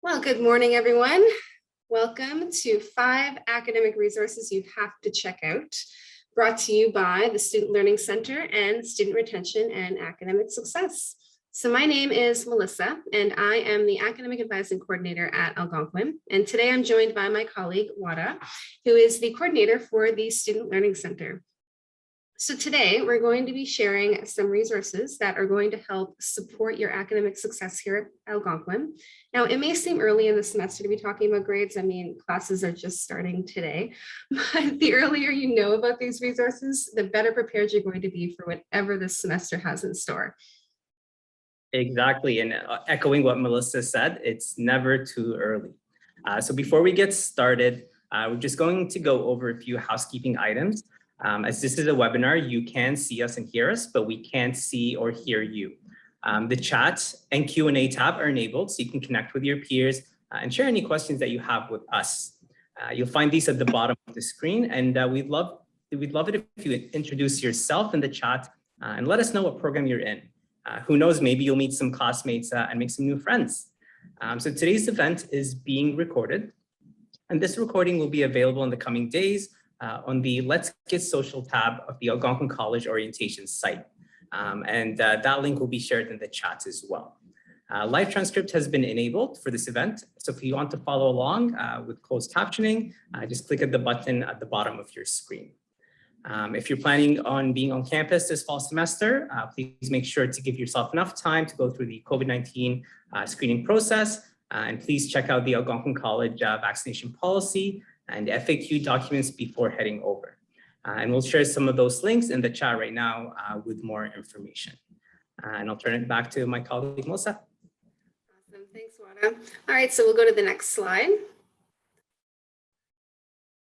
Well, good morning, everyone. Welcome to 5 academic resources you have to check out, brought to you by the Student Learning Center and Student Retention and Academic Success. So my name is Melissa, and I am the Academic Advising Coordinator at Algonquin. And today I'm joined by my colleague, Wada, who is the coordinator for the Student Learning Center. So today we're going to be sharing some resources that are going to help support your academic success here at Algonquin. Now, it may seem early in the semester to be talking about grades. I mean, classes are just starting today, but the earlier you know about these resources, the better prepared you're going to be for whatever this semester has in store. Exactly, and echoing what Melissa said, it's never too early. So before we get started, we're just going to go over a few housekeeping items. As this is a webinar, you can see us and hear us, but we can't see or hear you. The chat and Q&A tab are enabled, so you can connect with your peers and share any questions that you have with us. You'll find these at the bottom of the screen, and we'd love it if you introduce yourself in the chat and let us know what program you're in. Who knows, maybe you'll meet some classmates and make some new friends. So today's event is being recorded, and this recording will be available in the coming days on the Let's Get Social tab of the Algonquin College orientation site. That link will be shared in the chat as well. Live transcript has been enabled for this event. So if you want to follow along with closed captioning, just click at the button at the bottom of your screen. If you're planning on being on campus this fall semester, please make sure to give yourself enough time to go through the COVID-19 screening process. And please check out the Algonquin College vaccination policy and FAQ documents before heading over. And we'll share some of those links in the chat right now with more information. And I'll turn it back to my colleague, Melissa. Awesome, thanks, Wada. All right, so we'll go to the next slide.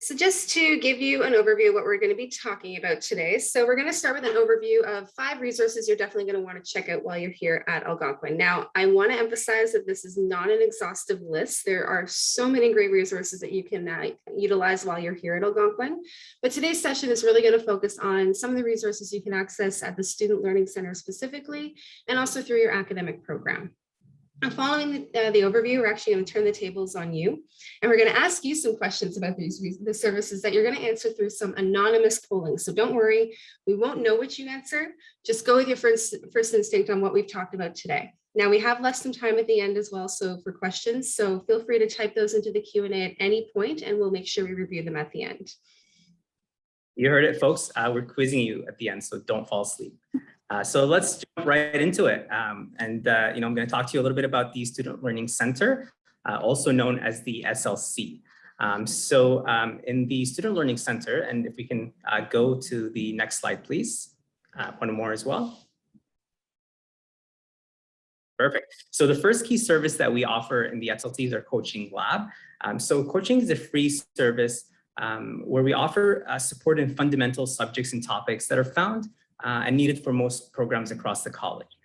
So just to give you an overview of what we're going to be talking about today. So we're going to start with an overview of 5 resources you're definitely going to want to check out while you're here at Algonquin. Now, I want to emphasize that this is not an exhaustive list. There are so many great resources that you can utilize while you're here at Algonquin. But today's session is really going to focus on some of the resources you can access at the Student Learning Center specifically, and also through your academic program. Now, following the overview, we're actually going to turn the tables on you, and we're going to ask you some questions about the services that you're going to answer through some anonymous polling. So don't worry, we won't know what you answer. Just go with your first instinct on what we've talked about today. Now, we have left some time at the end as well, so for questions, so feel free to type those into the Q&A at any point, and we'll make sure we review them at the end. You heard it, folks. We're quizzing you at the end, so don't fall asleep. So let's jump right into it. I'm going to talk to you a little bit about the Student Learning Center, also known as the SLC. In the Student Learning Center, and if we can go to the next slide, please. One more as well. Perfect. So the first key service that we offer in the SLC is our coaching lab. So coaching is a free service where we offer support in fundamental subjects and topics that are found and needed for most programs across the college.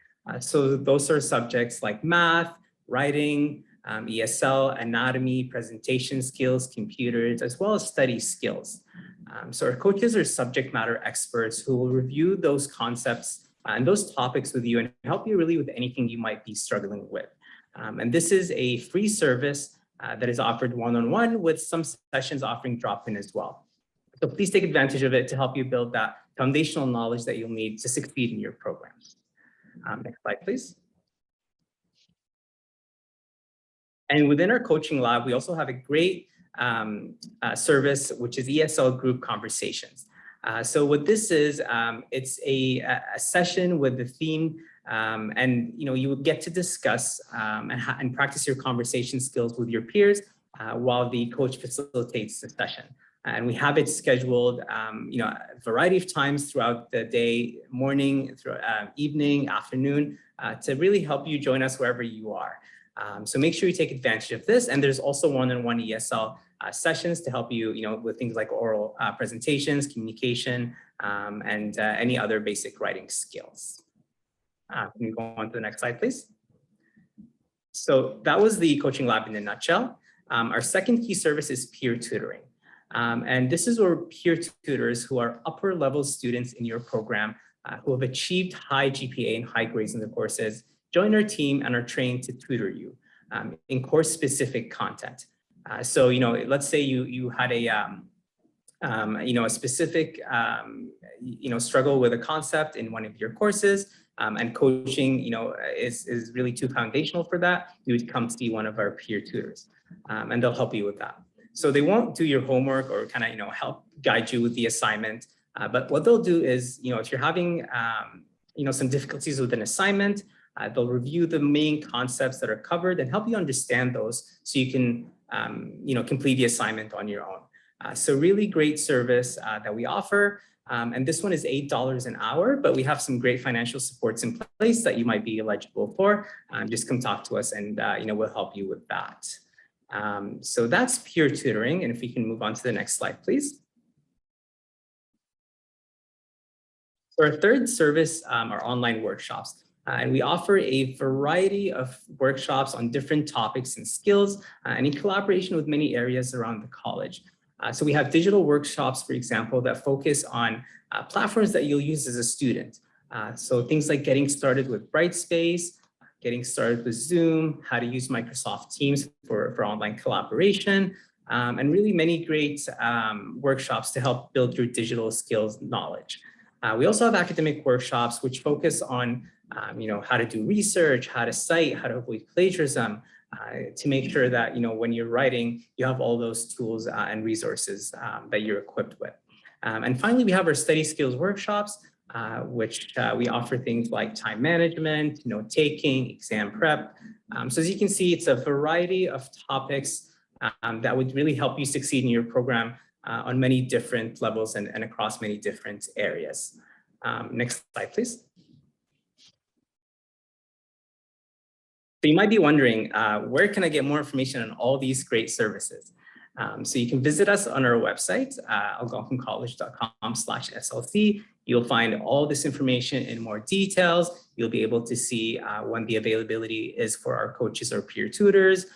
So those are subjects like math, writing, ESL, anatomy, presentation skills, computers, as well as study skills. So our coaches are subject matter experts who will review those concepts and those topics with you and help you really with anything you might be struggling with. And this is a free service that is offered one-on-one with some sessions offering drop-in as well. So please take advantage of it to help you build that foundational knowledge that you'll need to succeed in your programs. Next slide, please. And within our coaching lab, we also have a great service, which is ESL group conversations. So what this is, it's a session with the theme, and you will get to discuss and practice your conversation skills with your peers while the coach facilitates the session. And we have it scheduled, a variety of times throughout the day, morning, through evening, afternoon, to really help you join us wherever you are. So make sure you take advantage of this. And there's also one-on-one ESL sessions to help you, with things like oral presentations, communication, and any other basic writing skills. Can we go on to the next slide, please? So that was the coaching lab in a nutshell. Our second key service is peer tutoring. And this is where peer tutors who are upper level students in your program who have achieved high GPA and high grades in the courses join our team and are trained to tutor you. in course-specific content. So, let's say you had a specific, struggle with a concept in one of your courses, and coaching, is really too foundational for that. You would come see one of our peer tutors, and they'll help you with that. So they won't do your homework or kind of, help guide you with the assignment. But what they'll do is, if you're having, some difficulties with an assignment, they'll review the main concepts that are covered and help you understand those so you can, complete the assignment on your own. So really great service that we offer. And this one is $8 an hour, but we have some great financial supports in place that you might be eligible for. Just come talk to us and, we'll help you with that. So that's peer tutoring. And if we can move on to the next slide, please. So our third service are online workshops. And we offer a variety of workshops on different topics and skills, and in collaboration with many areas around the college. So we have digital workshops, for example, that focus on platforms that you'll use as a student. So things like getting started with Brightspace, getting started with Zoom, how to use Microsoft Teams for online collaboration, and really many great workshops to help build your digital skills knowledge. We also have academic workshops which focus on how to do research, how to cite, how to avoid plagiarism, to make sure that, when you're writing, you have all those tools and resources that you're equipped with. And finally, we have our study skills workshops, which we offer things like time management, note-taking, exam prep. So as you can see, it's a variety of topics that would really help you succeed in your program on many different levels and across many different areas. Next slide, please. So you might be wondering, where can I get more information on all these great services? So you can visit us on our website, algonquincollege.com/SLC. You'll find all this information in more details. You'll be able to see when the availability is for our coaches or peer tutors,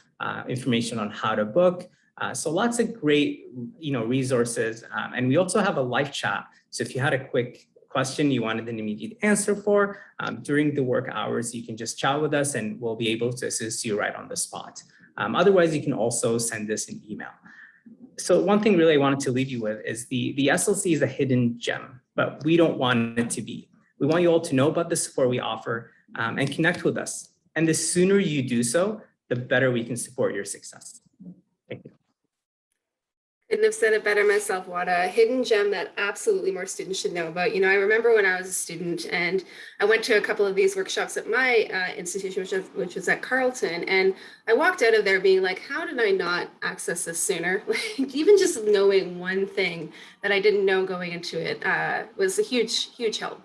information on how to book. So lots of great, resources. And we also have a live chat. So if you had a quick question you wanted an immediate answer for, during the work hours, you can just chat with us and we'll be able to assist you right on the spot. Otherwise, you can also send us an email. So one thing really I wanted to leave you with is the SLC is a hidden gem, but we don't want it to be. We want you all to know about the support we offer and connect with us. And the sooner you do so, the better we can support your success. Thank you. Couldn't have said it better myself, Wada. A hidden gem that absolutely more students should know about. I remember when I was a student and I went to a couple of these workshops at my institution, which was at Carleton, and I walked out of there being like, how did I not access this sooner? Like, even just knowing one thing that I didn't know going into it was a huge, huge help.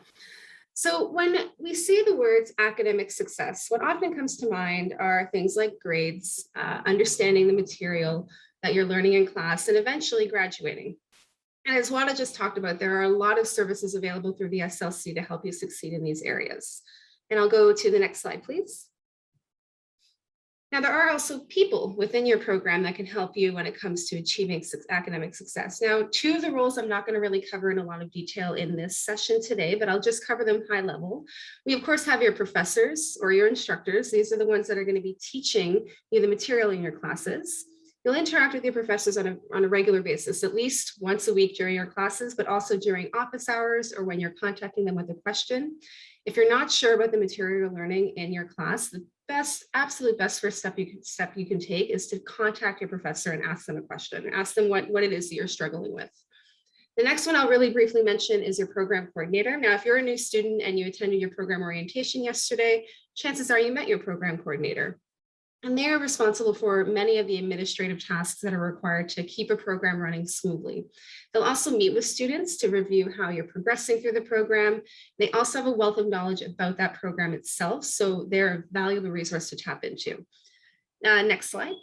So when we see the words academic success, what often comes to mind are things like grades, understanding the material that you're learning in class, and eventually graduating. And as Wada just talked about, there are a lot of services available through the SLC to help you succeed in these areas. And I'll go to the next slide, please. Now, there are also people within your program that can help you when it comes to achieving academic success. Now, two of the roles I'm not going to really cover in a lot of detail in this session today, but I'll just cover them high level. We, of course, have your professors or your instructors. These are the ones that are going to be teaching you the material in your classes. You'll interact with your professors on a regular basis, at least once a week during your classes, but also during office hours or when you're contacting them with a question. If you're not sure about the material you're learning in your class, the absolute best first step you can take is to contact your professor and ask them a question. Ask them what it is that you're struggling with. The next one I'll really briefly mention is your program coordinator. Now, if you're a new student and you attended your program orientation yesterday, chances are you met your program coordinator. And they are responsible for many of the administrative tasks that are required to keep a program running smoothly. They'll also meet with students to review how you're progressing through the program. They also have a wealth of knowledge about that program itself, so they're a valuable resource to tap into. Next slide.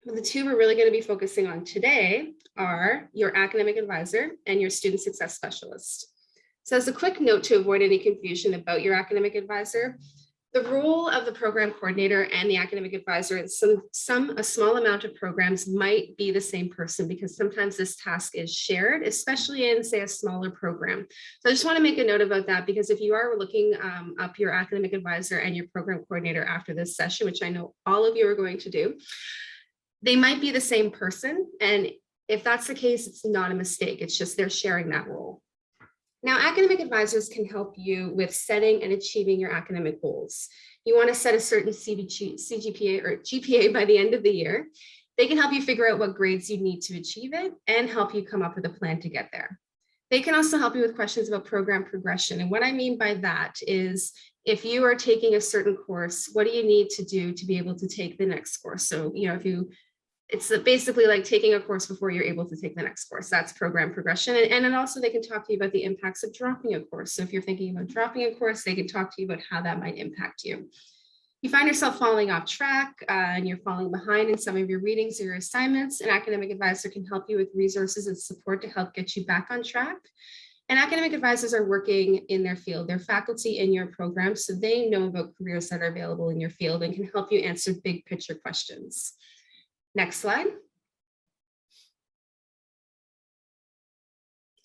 The two we're really going to be focusing on today are your academic advisor and your student success specialist. So as a quick note to avoid any confusion about your academic advisor, The role of the program coordinator and the academic advisor in a small amount of programs might be the same person, because sometimes this task is shared, especially in, say, a smaller program. So I just want to make a note about that, because if you are looking up your academic advisor and your program coordinator after this session, which I know all of you are going to do, they might be the same person. And if that's the case, it's not a mistake. It's just they're sharing that role. Now, academic advisors can help you with setting and achieving your academic goals. You want to set a certain CGPA or GPA by the end of the year. They can help you figure out what grades you need to achieve it and help you come up with a plan to get there. They can also help you with questions about program progression. And what I mean by that is, if you are taking a certain course, what do you need to do to be able to take the next course? So, it's basically like taking a course before you're able to take the next course. That's program progression. And then also they can talk to you about the impacts of dropping a course. So if you're thinking about dropping a course, they can talk to you about how that might impact you. You find yourself falling off track and you're falling behind in some of your readings or your assignments, an academic advisor can help you with resources and support to help get you back on track. And academic advisors are working in their field. They're faculty in your program, so they know about careers that are available in your field and can help you answer big picture questions. Next slide.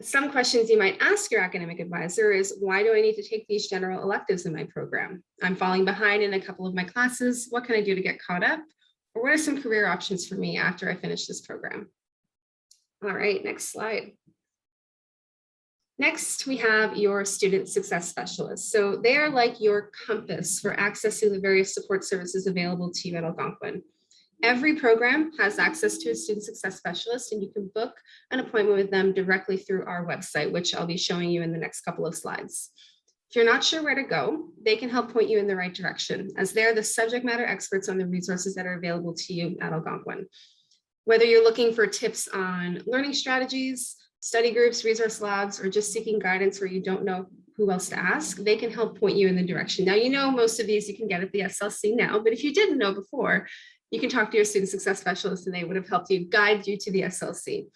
Some questions you might ask your academic advisor is, why do I need to take these general electives in my program? I'm falling behind in a couple of my classes. What can I do to get caught up? Or what are some career options for me after I finish this program? All right, next slide. Next, we have your student success specialists. So they are like your compass for accessing the various support services available to you at Algonquin. Every program has access to a student success specialist, and you can book an appointment with them directly through our website, which I'll be showing you in the next couple of slides. If you're not sure where to go, they can help point you in the right direction, as they're the subject matter experts on the resources that are available to you at Algonquin. Whether you're looking for tips on learning strategies, study groups, resource labs, or just seeking guidance where you don't know who else to ask, they can help point you in the direction. Now, most of these you can get at the SLC now, but if you didn't know before, you can talk to your student success specialist and they would have helped you guide you to the SLC.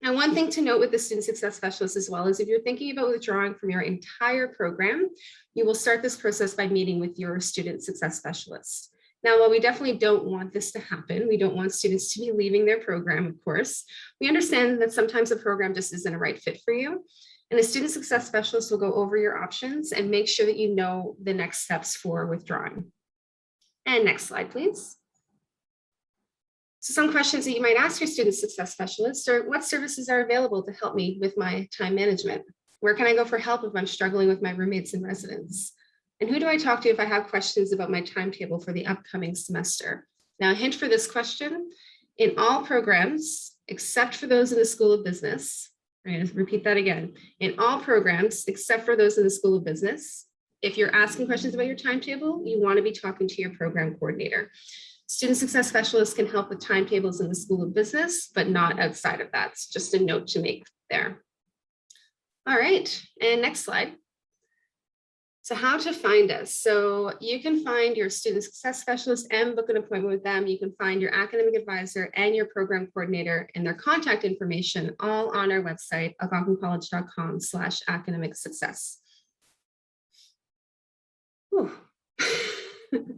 Now, one thing to note with the student success specialist as well is, if you're thinking about withdrawing from your entire program, you will start this process by meeting with your student success specialist. Now, while we definitely don't want this to happen, we don't want students to be leaving their program, of course, we understand that sometimes a program just isn't a right fit for you. And the student success specialist will go over your options and make sure that you know the next steps for withdrawing. And next slide, please. So some questions that you might ask your student success specialist are, what services are available to help me with my time management? Where can I go for help if I'm struggling with my roommates and residents? And who do I talk to if I have questions about my timetable for the upcoming semester? Now, a hint for this question: in all programs, except for those in the School of Business, I'm going to repeat that again, in all programs, except for those in the School of Business, if you're asking questions about your timetable, you want to be talking to your program coordinator. Student success specialists can help with timetables in the School of Business, but not outside of that. It's just a note to make there. All right, and next slide. So how to find us. So you can find your student success specialist and book an appointment with them. You can find your academic advisor and your program coordinator and their contact information all on our website, algonquincollege.com/academic success.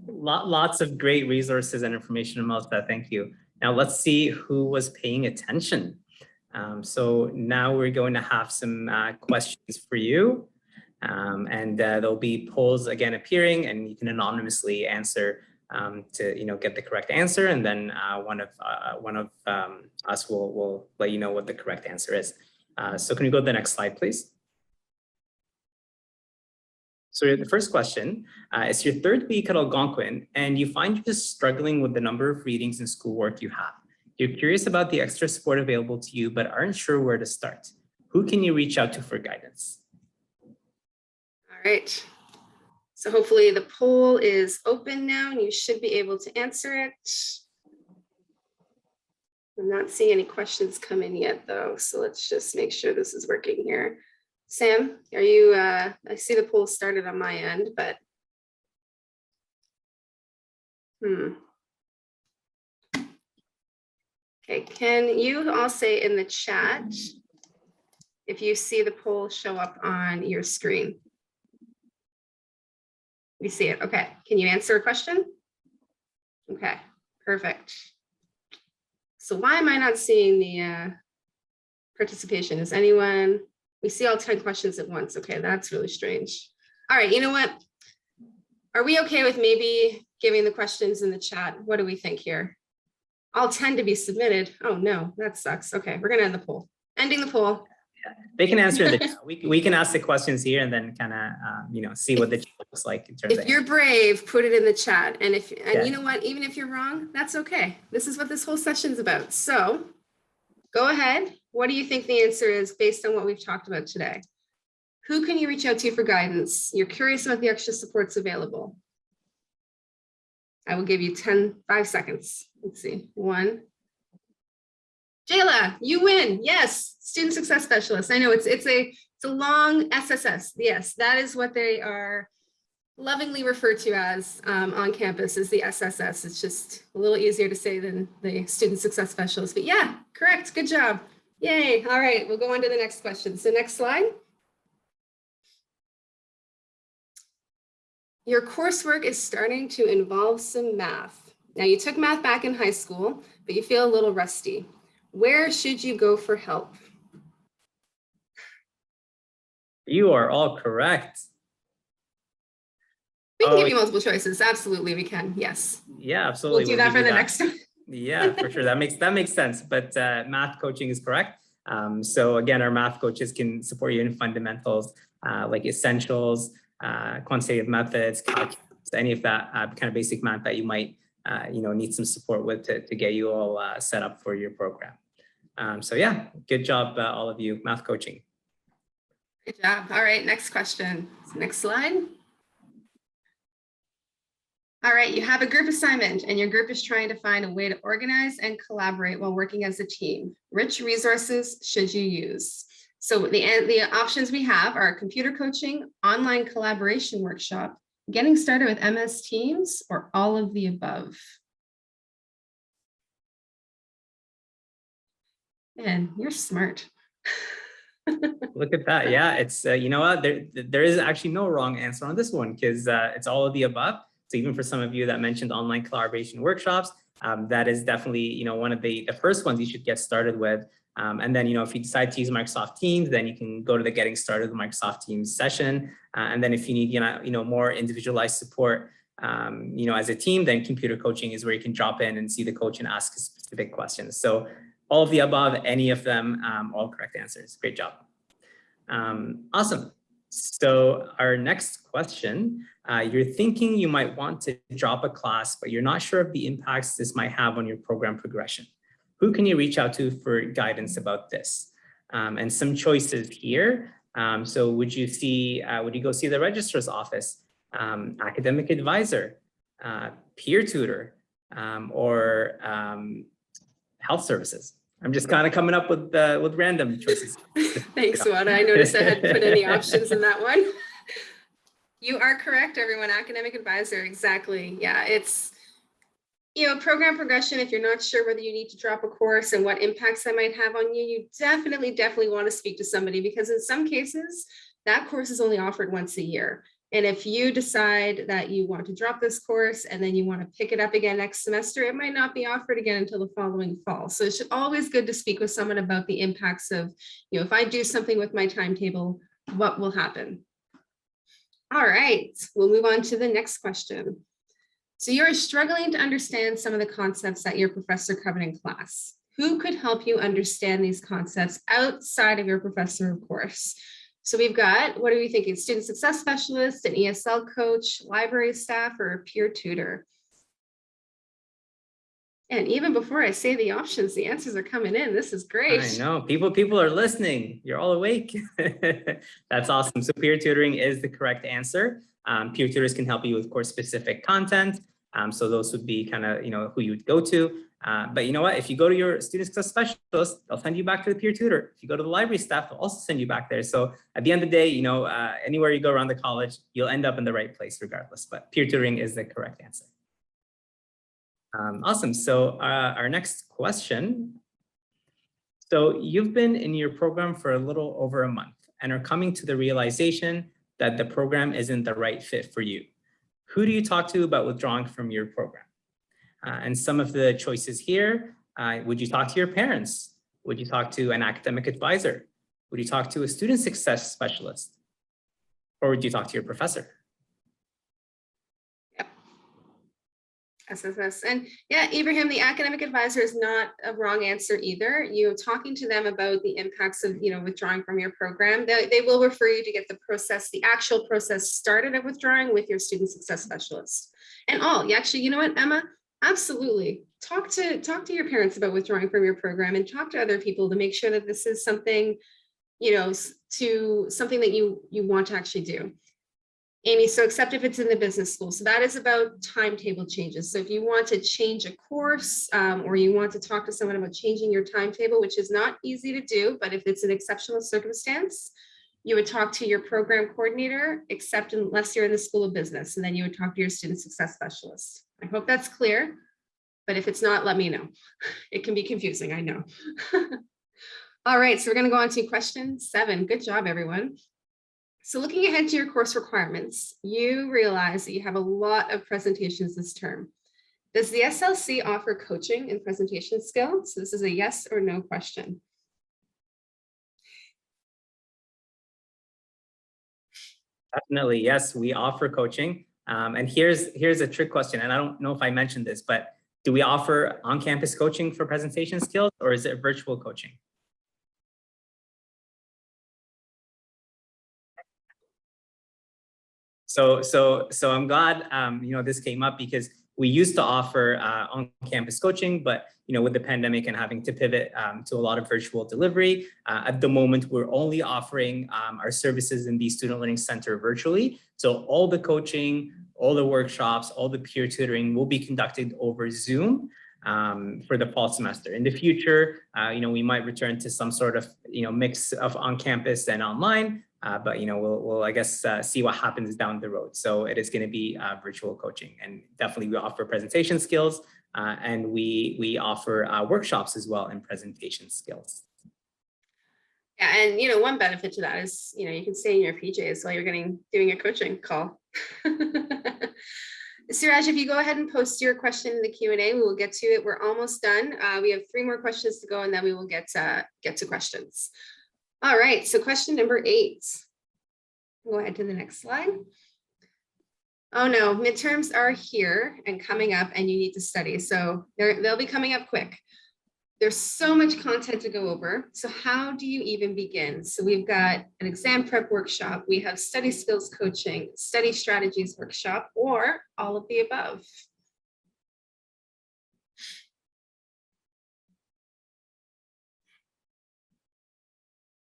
Lots of great resources and information, Melissa. Thank you. Now let's see who was paying attention. So now we're going to have some questions for you. And there'll be polls again appearing, and you can anonymously answer to get the correct answer, and then one of us will let you know what the correct answer is. So can you go to the next slide, please? So the first question, it's your third week at Algonquin, and you find you're just struggling with the number of readings and schoolwork you have. You're curious about the extra support available to you, but aren't sure where to start. Who can you reach out to for guidance? All right. So hopefully the poll is open now and you should be able to answer it. I'm not seeing any questions come in yet though. So let's just make sure this is working here. Sam, are you, I see the poll started on my end, but. Okay, can you all say in the chat if you see the poll show up on your screen? We see it. Okay. Can you answer a question? Okay, perfect. So why am I not seeing the participation? Is anyone, we see all 10 questions at once. Okay, that's really strange. All right, you know what? Are we okay with maybe giving the questions in the chat? What do we think here? All 10 to be submitted. Oh no, that sucks. Okay, we're gonna end the poll. Ending the poll. They can answer in the chat. We can ask the questions here and then kind of see what the chat looks like in terms If of you're brave, put it in the chat. And Yeah. you know what, even if you're wrong, that's okay. This is what this whole session's about. So go ahead. What do you think the answer is based on what we've talked about today? Who can you reach out to for guidance? You're curious about the extra supports available. I will give you 5 seconds. Let's see. 1. Jayla, you win. Yes, student success specialist. I know it's a long SSS. Yes, that is what they are lovingly referred to as on campus, is the SSS. It's just a little easier to say than the student success specialist. But yeah, correct. Good job. Yay. All right, we'll go on to the next question. So next slide. Your coursework is starting to involve some math. Now, you took math back in high school, but you feel a little rusty. Where should you go for help? You are all correct. We can give you multiple choices. Absolutely, we can. Yes. Yeah, absolutely. We'll do that for the next one. Yeah, for sure. That makes sense. But math coaching is correct. So again, our math coaches can support you in fundamentals like essentials, quantitative methods, calculus, any of that kind of basic math that you might need some support with to get you all set up for your program. So yeah, good job, all of you, math coaching. Good job. All right, next question. Next slide. All right, you have a group assignment and your group is trying to find a way to organize and collaborate while working as a team. Which resources should you use? So the options we have are computer coaching, online collaboration workshop, getting started with MS Teams, or all of the above. Man, you're smart. Look at that. Yeah, it's, you know what, there is actually no wrong answer on this one because it's all of the above. So even for some of you that mentioned online collaboration workshops, that is definitely, one of the first ones you should get started with. And then, if you decide to use Microsoft Teams, then you can go to the Getting Started with Microsoft Teams session. And then if you need, more individualized support, as a team, then computer coaching is where you can drop in and see the coach and ask specific questions. So all of the above, any of them, all correct answers. Great job. Awesome. So our next question, you're thinking you might want to drop a class, but you're not sure of the impacts this might have on your program progression. Who can you reach out to for guidance about this? And some choices here. So would you go see the registrar's office, academic advisor, peer tutor, or health services? I'm just kind of coming up with random choices. Thanks, Wada. I noticed I hadn't put any options in that one. You are correct, everyone. Academic advisor, exactly. Yeah, it's, program progression. If you're not sure whether you need to drop a course and what impacts that might have on you, you definitely want to speak to somebody, because in some cases, that course is only offered once a year. And if you decide that you want to drop this course and then you want to pick it up again next semester, it might not be offered again until the following fall. So it's always good to speak with someone about the impacts of, if I do something with my timetable, what will happen? All right, we'll move on to the next question. So you're struggling to understand some of the concepts that your professor covered in class. Who could help you understand these concepts outside of your professor, of course? So we've got, what are we thinking? Student success specialist, an ESL coach, library staff, or a peer tutor? And even before I say the options, the answers are coming in. This is great. I know, people are listening. You're all awake. That's awesome. So peer tutoring is the correct answer. Peer tutors can help you with course specific content. So those would be kind of, who you would go to. But you know what, if you go to your student success specialist, they'll send you back to the peer tutor. If you go to the library staff, they'll also send you back there. So at the end of the day, anywhere you go around the college, you'll end up in the right place regardless, but peer tutoring is the correct answer. Awesome. So our next question. So you've been in your program for a little over a month and are coming to the realization that the program isn't the right fit for you. Who do you talk to about withdrawing from your program? And some of the choices here, would you talk to your parents? Would you talk to an academic advisor? Would you talk to a student success specialist? Or would you talk to your professor? Yep. SSS. And yeah, Ibrahim, the academic advisor is not a wrong answer either. You talking to them about the impacts of, withdrawing from your program. They will refer you to get the actual process started of withdrawing with your student success specialist. And actually, you know what, Emma? Absolutely. Talk to your parents about withdrawing from your program, and talk to other people to make sure that this is something, something that you want to actually do. Amy, so except if it's in the business school. So that is about timetable changes. So if you want to change a course, or you want to talk to someone about changing your timetable, which is not easy to do, but if it's an exceptional circumstance, you would talk to your program coordinator, except unless you're in the School of Business, and then you would talk to your student success specialist. I hope that's clear, but if it's not, let me know. It can be confusing, I know. All right, so we're going to go on to question 7. Good job, everyone. So looking ahead to your course requirements, you realize that you have a lot of presentations this term. Does the SLC offer coaching and presentation skills? So this is a yes or no question. Definitely, yes, we offer coaching. And here's a trick question, and I don't know if I mentioned this, but do we offer on-campus coaching for presentation skills, or is it virtual coaching? So I'm glad this came up, because we used to offer on-campus coaching, but with the pandemic and having to pivot to a lot of virtual delivery, at the moment we're only offering our services in the Student Learning Center virtually. So all the coaching, all the workshops, all the peer tutoring will be conducted over Zoom for the fall semester. In the future, we might return to some sort of mix of on-campus and online. But we'll I guess see what happens down the road. So it is going to be virtual coaching, and definitely we offer presentation skills, and we offer workshops as well in presentation skills. Yeah, and one benefit to that is you can stay in your PJs while you're doing a coaching call. Siraj, if you go ahead and post your question in the Q&A, we will get to it. We're almost done. We have 3 more questions to go, and then we will get to questions. All right, so question number 8. Go ahead to the next slide. Oh no, midterms are here and coming up, and you need to study. So they'll be coming up quick. There's so much content to go over. So how do you even begin? So we've got an exam prep workshop. We have study skills coaching, study strategies workshop, or all of the above.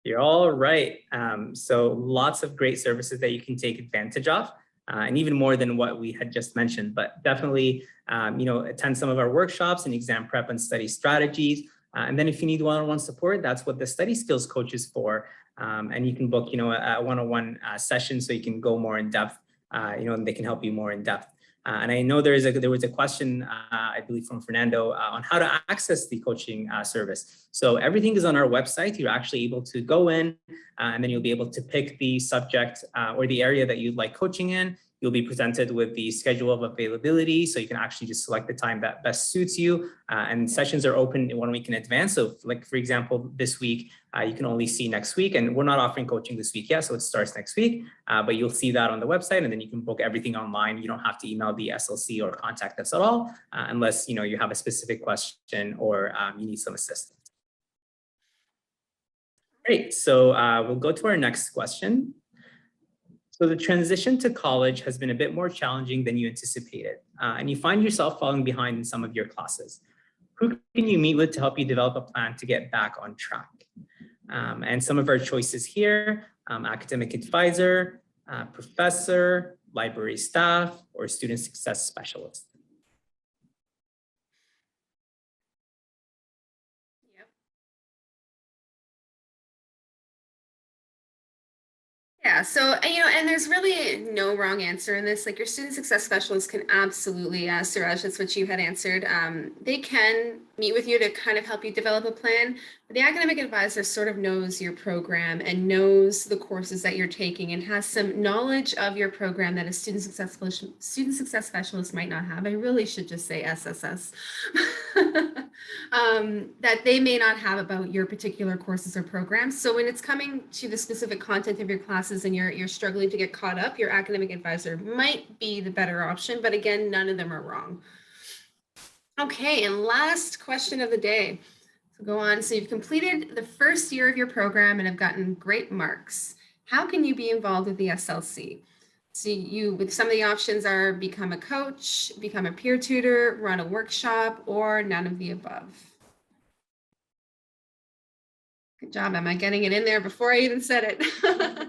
You're all right. So lots of great services that you can take advantage of, and even more than what we had just mentioned. But definitely, attend some of our workshops and exam prep and study strategies. And then if you need one-on-one support, that's what the study skills coach is for. And you can book, a one-on-one session so you can go more in depth, and they can help you more in depth. And I know there was a question, I believe from Fernando, on how to access the coaching service. So everything is on our website. You're actually able to go in, and then you'll be able to pick the subject or the area that you'd like coaching in. You'll be presented with the schedule of availability, so you can actually just select the time that best suits you. And sessions are open 1 week in advance. So like, for example, this week, you can only see next week, and we're not offering coaching this week yet, so it starts next week, but you'll see that on the website, and then you can book everything online. You don't have to email the SLC or contact us at all, unless you have a specific question or you need some assistance. Great, so we'll go to our next question. So the transition to college has been a bit more challenging than you anticipated, and you find yourself falling behind in some of your classes. Who can you meet with to help you develop a plan to get back on track? And some of our choices here, academic advisor, professor, library staff, or student success specialist. Yeah, so and there's really no wrong answer in this. Like your student success specialist can absolutely, Suraj, that's what you had answered. They can meet with you to kind of help you develop a plan. But the academic advisor sort of knows your program and knows the courses that you're taking and has some knowledge of your program that a student success specialist might not have. I really should just say SSS. That they may not have about your particular courses or programs. So when it's coming to the specific content of your classes and you're struggling to get caught up, your academic advisor might be the better option. But again, none of them are wrong. Okay, and last question of the day. So go on. So you've completed the first year of your program and have gotten great marks. How can you be involved with the SLC? So with some of the options are become a coach, become a peer tutor, run a workshop, or none of the above. Good job, Emma, getting it in there before I even said it.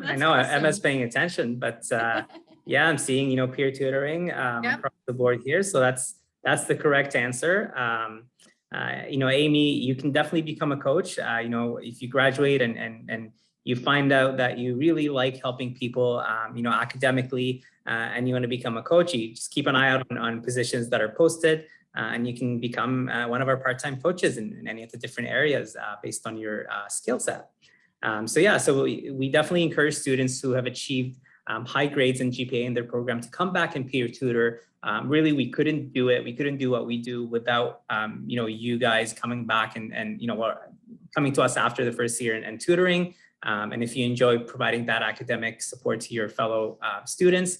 I know awesome. Emma's paying attention, but yeah, I'm seeing, peer tutoring Yep. across the board here. So that's the correct answer. Amy, you can definitely become a coach. If you graduate and you find out that you really like helping people, academically, and you want to become a coach, you just keep an eye out on positions that are posted. And you can become one of our part-time coaches in any of the different areas based on your skill set. So we definitely encourage students who have achieved high grades and GPA in their program to come back and peer tutor. Really, we couldn't do it. We couldn't do what we do without you guys coming back and coming to us after the first year and tutoring. And if you enjoy providing that academic support to your fellow students,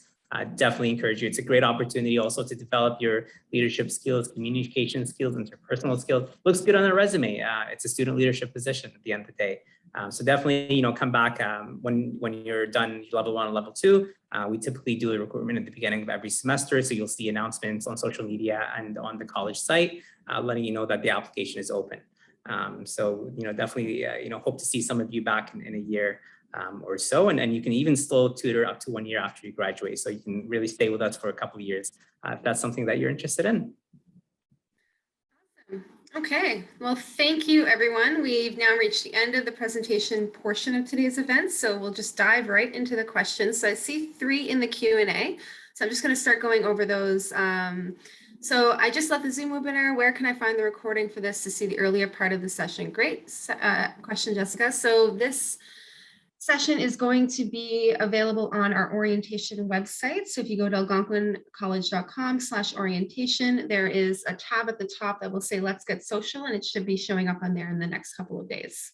definitely encourage you. It's a great opportunity also to develop your leadership skills, communication skills, interpersonal skills. Looks good on a resume. It's a student leadership position at the end of the day. So definitely, come back when you're done level 1 and level 2. We typically do a recruitment at the beginning of every semester. So you'll see announcements on social media and on the college site, letting you know that the application is open. Definitely, hope to see some of you back in a year or so. And you can even still tutor up to 1 year after you graduate. So you can really stay with us for a couple of years if that's something that you're interested in. Okay, well, thank you, everyone. We've now reached the end of the presentation portion of today's event, so we'll just dive right into the questions. So I see 3 in the Q&A, so I'm just going to start going over those. So I just left the Zoom webinar. Where can I find the recording for this to see the earlier part of the session? Great question, Jessica. So this session is going to be available on our orientation website. So if you go to algonquincollege.com/orientation, there is a tab at the top that will say Let's Get Social, and it should be showing up on there in the next couple of days.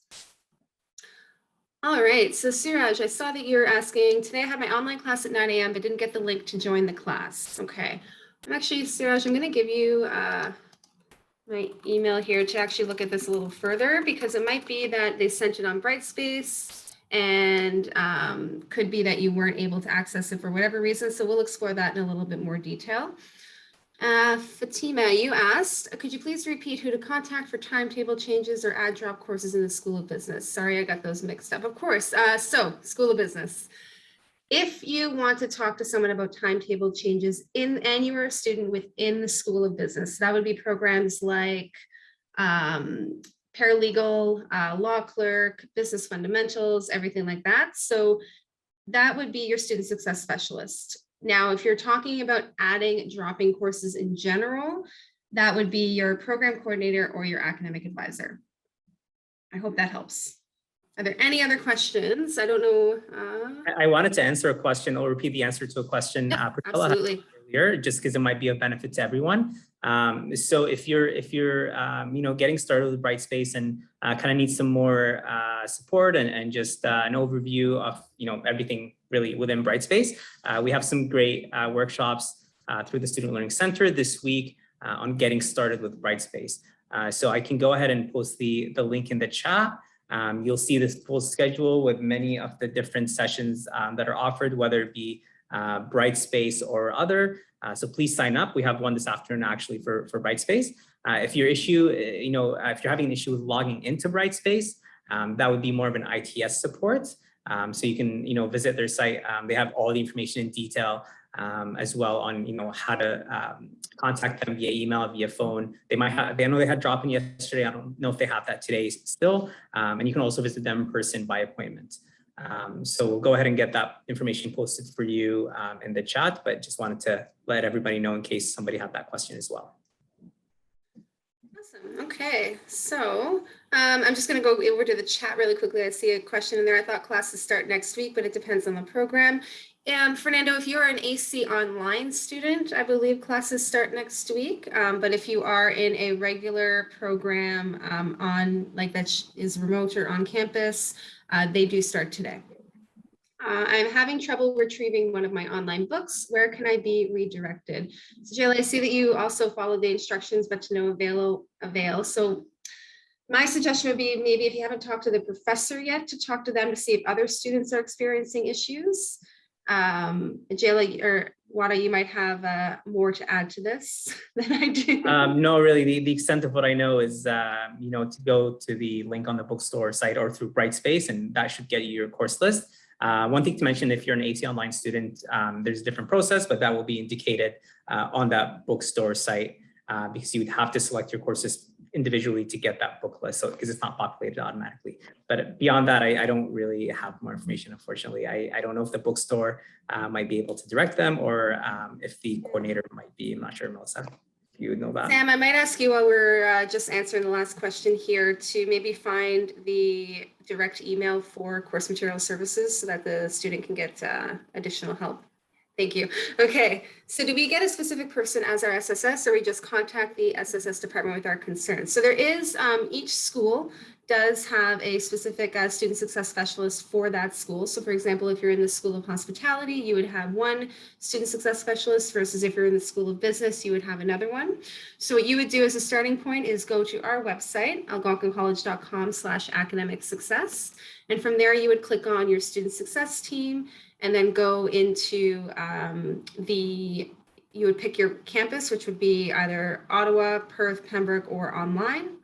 All right, so Suraj, I saw that you're asking, today I had my online class at 9 a.m. but didn't get the link to join the class. Okay, Suraj, I'm going to give you my email here to actually look at this a little further, because it might be that they sent it on Brightspace and could be that you weren't able to access it for whatever reason. So we'll explore that in a little bit more detail. Fatima, you asked, could you please repeat who to contact for timetable changes or add drop courses in the School of Business? Sorry, I got those mixed up. Of course. So School of Business. If you want to talk to someone about timetable changes and you're a student within the School of Business, that would be programs like paralegal, law clerk, business fundamentals, everything like that. So that would be your student success specialist. Now, if you're talking about adding, dropping courses in general, that would be your program coordinator or your academic advisor. I hope that helps. Are there any other questions? I don't know. I wanted to answer a question or repeat the answer to a question. Yep, absolutely. Earlier, just because it might be of benefit to everyone. So if you're getting started with Brightspace and kind of need some more support and just an overview of everything really within Brightspace, we have some great workshops through the Student Learning Center this week on getting started with Brightspace. So I can go ahead and post the link in the chat. You'll see this full schedule with many of the different sessions that are offered, whether it be Brightspace or other. So please sign up. We have one this afternoon actually for Brightspace. If your issue, if you're having an issue with logging into Brightspace, that would be more of an ITS support. So you can, visit their site. They have all the information in detail as well on, how to contact them via email, via phone. They know they had drop-in yesterday. I don't know if they have that today still. And you can also visit them in person by appointment. So we'll go ahead and get that information posted for you in the chat, but just wanted to let everybody know in case somebody had that question as well. Awesome. Okay, so I'm just going to go over to the chat really quickly. I see a question in there. I thought classes start next week, but it depends on the program. And Fernando, if you're an AC online student, I believe classes start next week. But if you are in a regular program on like that is remote or on campus, they do start today. I'm having trouble retrieving one of my online books. Where can I be redirected? So Jayla, I see that you also follow the instructions, but to no avail. So my suggestion would be maybe if you haven't talked to the professor yet, to talk to them to see if other students are experiencing issues. Jayla or Wada, you might have more to add to this than I do. No, really, the extent of what I know is, to go to the link on the bookstore site or through Brightspace, and that should get you your course list. One thing to mention, if you're an AC online student, there's a different process, but that will be indicated on that bookstore site because you would have to select your courses individually to get that book list, so because it's not populated automatically. But beyond that, I don't really have more information, unfortunately. I don't know if the bookstore might be able to direct them or if the coordinator might be. I'm not sure, Melissa, if you would know that. Sam, I might ask you while we're just answering the last question here to maybe find the direct email for course material services so that the student can get additional help. Thank you. Okay, so do we get a specific person as our SSS, or we just contact the SSS department with our concerns? So there is, each school does have a specific student success specialist for that school. So for example, if you're in the School of Hospitality, you would have one student success specialist versus if you're in the School of Business, you would have another one. So what you would do as a starting point is go to our website, algonquincollege.com/academic success. And from there, you would click on your student success team and then go into you would pick your campus, which would be either Ottawa, Perth, Pembroke, or online.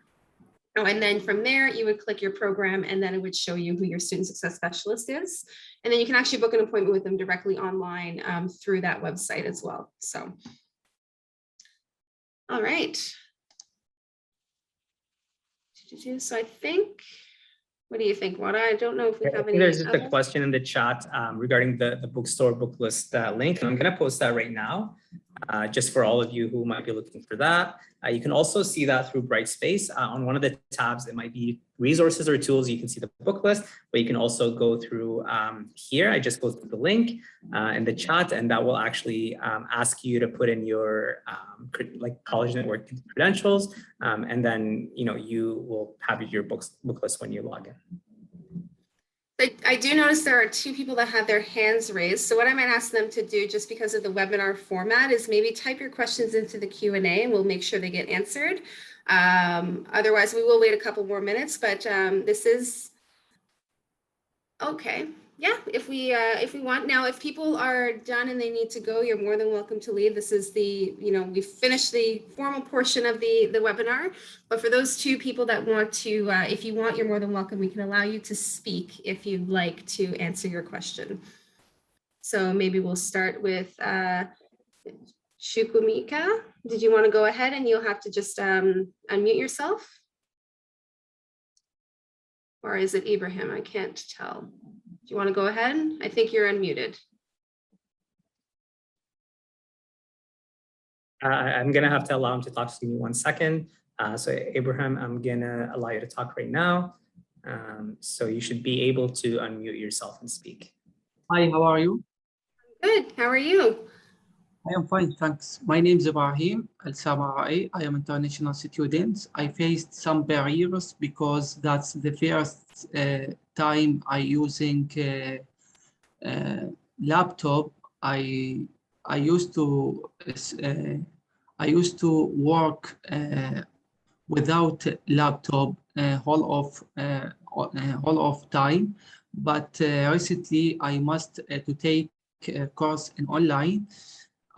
Oh, and then from there, you would click your program and then it would show you who your student success specialist is. And then you can actually book an appointment with them directly online through that website as well. So, all right. So I think, what do you think, Wada? I don't know if we have any. There's just a question in the chat regarding the bookstore book list link. I'm going to post that right now, just for all of you who might be looking for that. You can also see that through Brightspace. On one of the tabs, it might be resources or tools. You can see the book list, but you can also go through here. I just go through the link in the chat, and that will actually ask you to put in your like college network credentials, and then you will have your book list when you log in. I do notice there are two people that have their hands raised. So what I might ask them to do, just because of the webinar format, is maybe type your questions into the Q&A and we'll make sure they get answered. Otherwise, we will wait a couple more minutes, but this is okay. Yeah, if we want. Now, if people are done and they need to go, you're more than welcome to leave. This is the, we've finished the formal portion of the webinar, but for those two people that want to, if you want, you're more than welcome. We can allow you to speak if you'd like to answer your question. So maybe we'll start with Shukumika. Did you want to go ahead and you'll have to just unmute yourself? Or is it Ibrahim? I can't tell. Do you want to go ahead? I think you're unmuted. I'm going to have to allow him to talk. Just give me 1 second. So Abraham, I'm going to allow you to talk right now. So you should be able to unmute yourself and speak. Hi, how are you? Good. How are you? I am fine, thanks. My name is Ibrahim Al-Samarai. I am international student. I faced some barriers because that's the first time I using laptop. I used to work without laptop whole of time, but recently I must to take a course in online.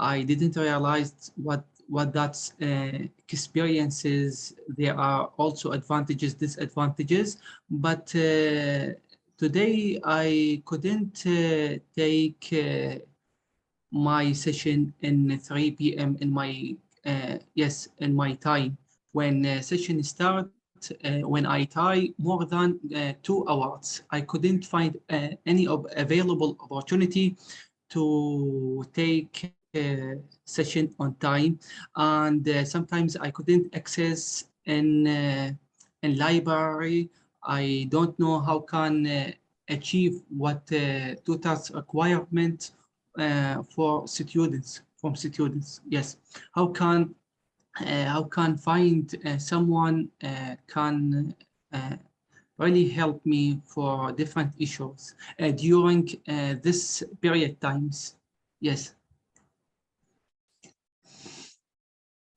I didn't realize what that's experiences. There are also advantages, disadvantages, but today I couldn't take my session in 3 p.m. in my in my time. When session start, when I try more than 2 hours, I couldn't find any available opportunity to take a session on time, and sometimes I couldn't access in library. I don't know how can achieve what tutors requirement for students from students. Yes, how can find someone can really help me for different issues during this period times. Yes.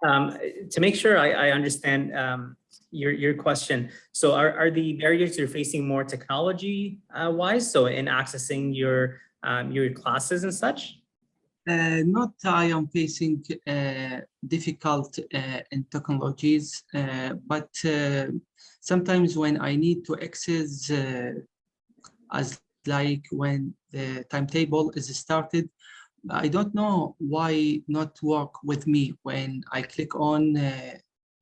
To make sure I understand your question, so are the barriers you're facing more technology wise, so in accessing your classes and such? Not I am facing difficult in technologies, but sometimes when I need to access as like when the timetable is started, I don't know why not work with me when I click on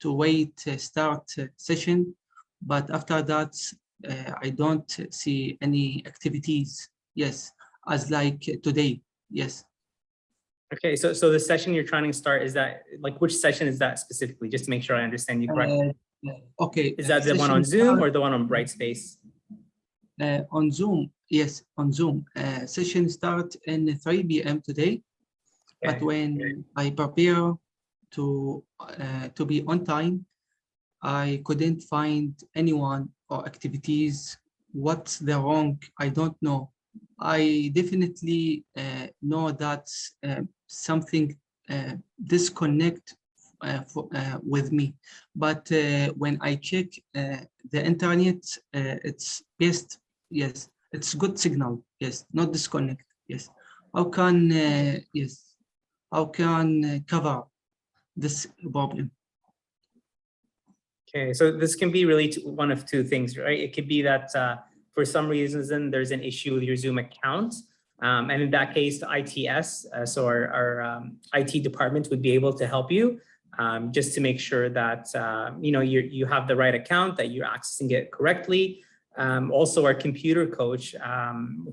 to wait start session, but after that I don't see any activities. Yes, as like today. Yes. Okay, so the session you're trying to start, is that like, which session is that specifically, just to make sure I understand you correctly? Okay. Is that the one on Zoom or the one on Brightspace? On Zoom, yes, on Zoom. Session start in 3 p.m. today, but Okay. when I prepare to be on time, I couldn't find anyone or activities. What's the wrong? I don't know. I definitely know that something disconnect with me. But when I check the internet, it's best. Yes, it's good signal. Yes, not disconnect. Yes. How can yes? How can cover this problem? Okay, so this can be really one of two things, right? It could be that for some reason there's an issue with your Zoom account. And in that case, the ITS, so our IT department would be able to help you just to make sure that you have the right account, that you're accessing it correctly. Also, our computer coach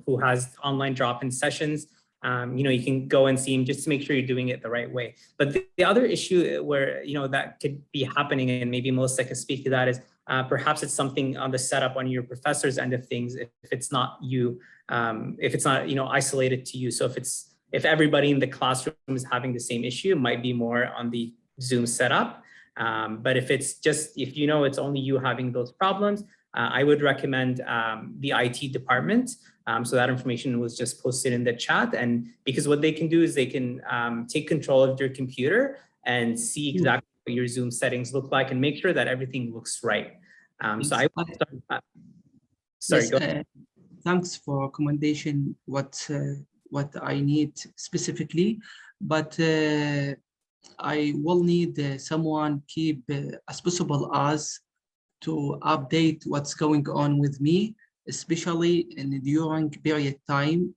who has online drop-in sessions, you can go and see him just to make sure you're doing it the right way. But the other issue where, that could be happening, and maybe Melissa can speak to that, is perhaps it's something on the setup on your professor's end of things. If it's not you, if it's not, isolated to you. So if everybody in the classroom is having the same issue, it might be more on the Zoom setup. But if it's just, if it's only you having those problems, I would recommend the IT department. So that information was just posted in the chat. And because what they can do is they can take control of your computer and see exactly what your Zoom settings look like and make sure that everything looks right. So I would start, sorry, yes, go ahead. Thanks for commendation what I need specifically, but I will need someone keep as possible as to update what's going on with me, especially during period time,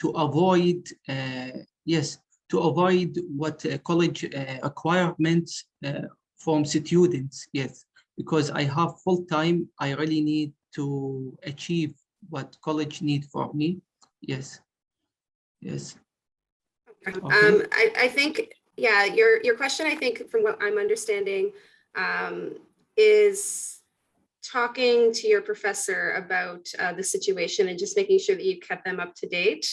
to avoid to avoid what college requirements from students. Yes, because I have full time, I really need to achieve what college need for me. Yes. Yes. Okay. I think, yeah, your question, I think from what I'm understanding, is talking to your professor about the situation and just making sure that you kept them up to date.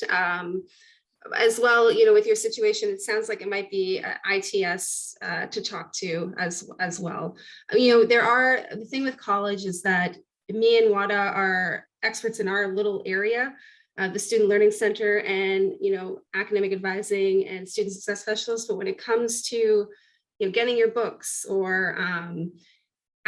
As well, with your situation, it sounds like it might be ITS to talk to as well. The thing with college is that me and Wada are experts in our little area, the Student Learning Center and, academic advising and student success specialists. But when it comes to, getting your books or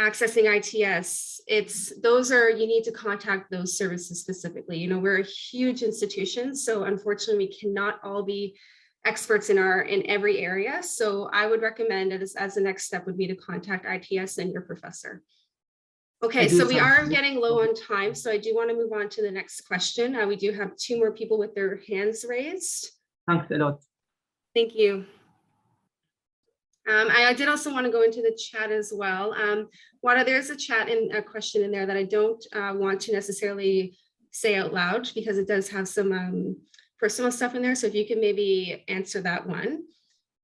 accessing ITS, you need to contact those services specifically. We're a huge institution, so unfortunately we cannot all be experts in every area. So I would recommend as the next step would be to contact ITS and your professor. Okay, so we are getting low on time, so I do want to move on to the next question. We do have 2 more people with their hands raised. Thanks a lot. Thank you. I did also want to go into the chat as well. Wada, there's a chat and a question in there that I don't want to necessarily say out loud because it does have some personal stuff in there. So if you can maybe answer that one.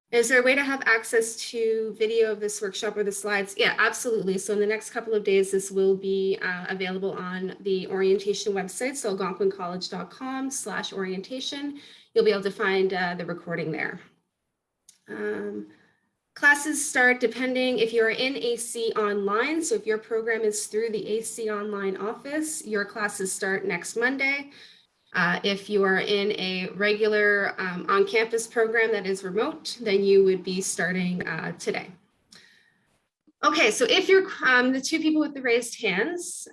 Is there a way to have access to video of this workshop or the slides? Yeah, absolutely. So in the next couple of days, this will be available on the orientation website. So algonquincollege.com/orientation. You'll be able to find the recording there. Classes start depending if you're in AC Online. So if your program is through the AC Online office, your classes start next Monday. If you are in a regular on-campus program that is remote, then you would be starting today. Okay, so if you're the two people with the raised hands,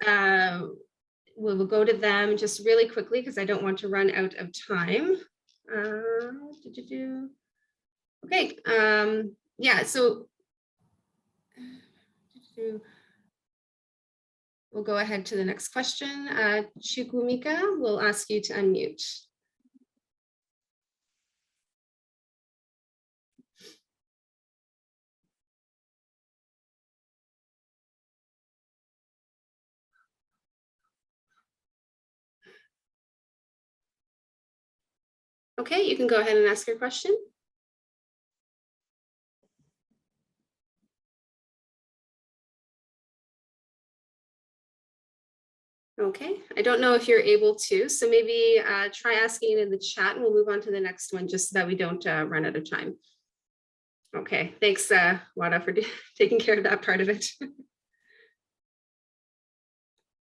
we'll go to them just really quickly because I don't want to run out of time. Okay, yeah, so we'll go ahead to the next question. Chukwumika, we'll ask you to unmute. Okay, you can go ahead and ask your question. Okay, I don't know if you're able to, so maybe try asking it in the chat and we'll move on to the next one just so that we don't run out of time. Okay, thanks Wada for taking care of that part of it.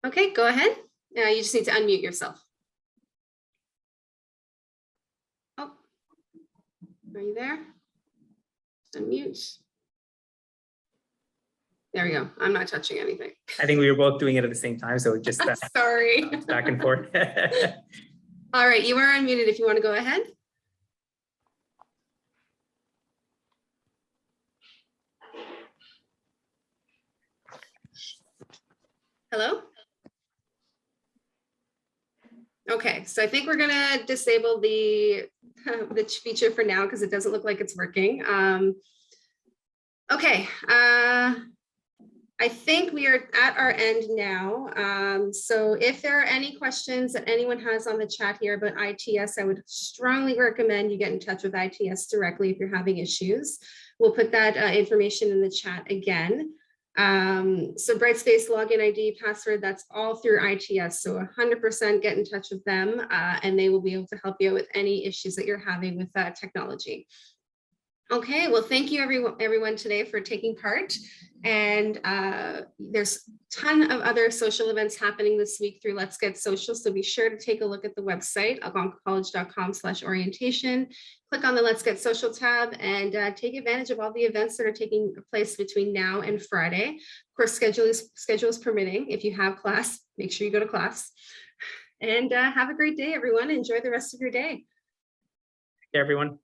Okay, go ahead. You just need to unmute yourself. Oh, are you there? Unmute. There we go. I'm not touching anything. I think we were both doing it at the same time, so just sorry. Back and forth. All right, you are unmuted if you want to go ahead. Hello? Okay, so I think we're gonna disable the feature for now because it doesn't look like it's working. Okay, I think we are at our end now. So if there are any questions that anyone has on the chat here about ITS, I would strongly recommend you get in touch with ITS directly if you're having issues. We'll put that information in the chat again. So Brightspace login ID, password, that's all through ITS. So 100% get in touch with them and they will be able to help you with any issues that you're having with technology. Okay, well, thank you everyone today for taking part. And there's a ton of other social events happening this week through Let's Get Social. So be sure to take a look at the website, algonquincollege.com/orientation. Click on the Let's Get Social tab and take advantage of all the events that are taking place between now and Friday. Of course, schedules permitting. If you have class, make sure you go to class. And have a great day, everyone. Enjoy the rest of your day. Hey, everyone.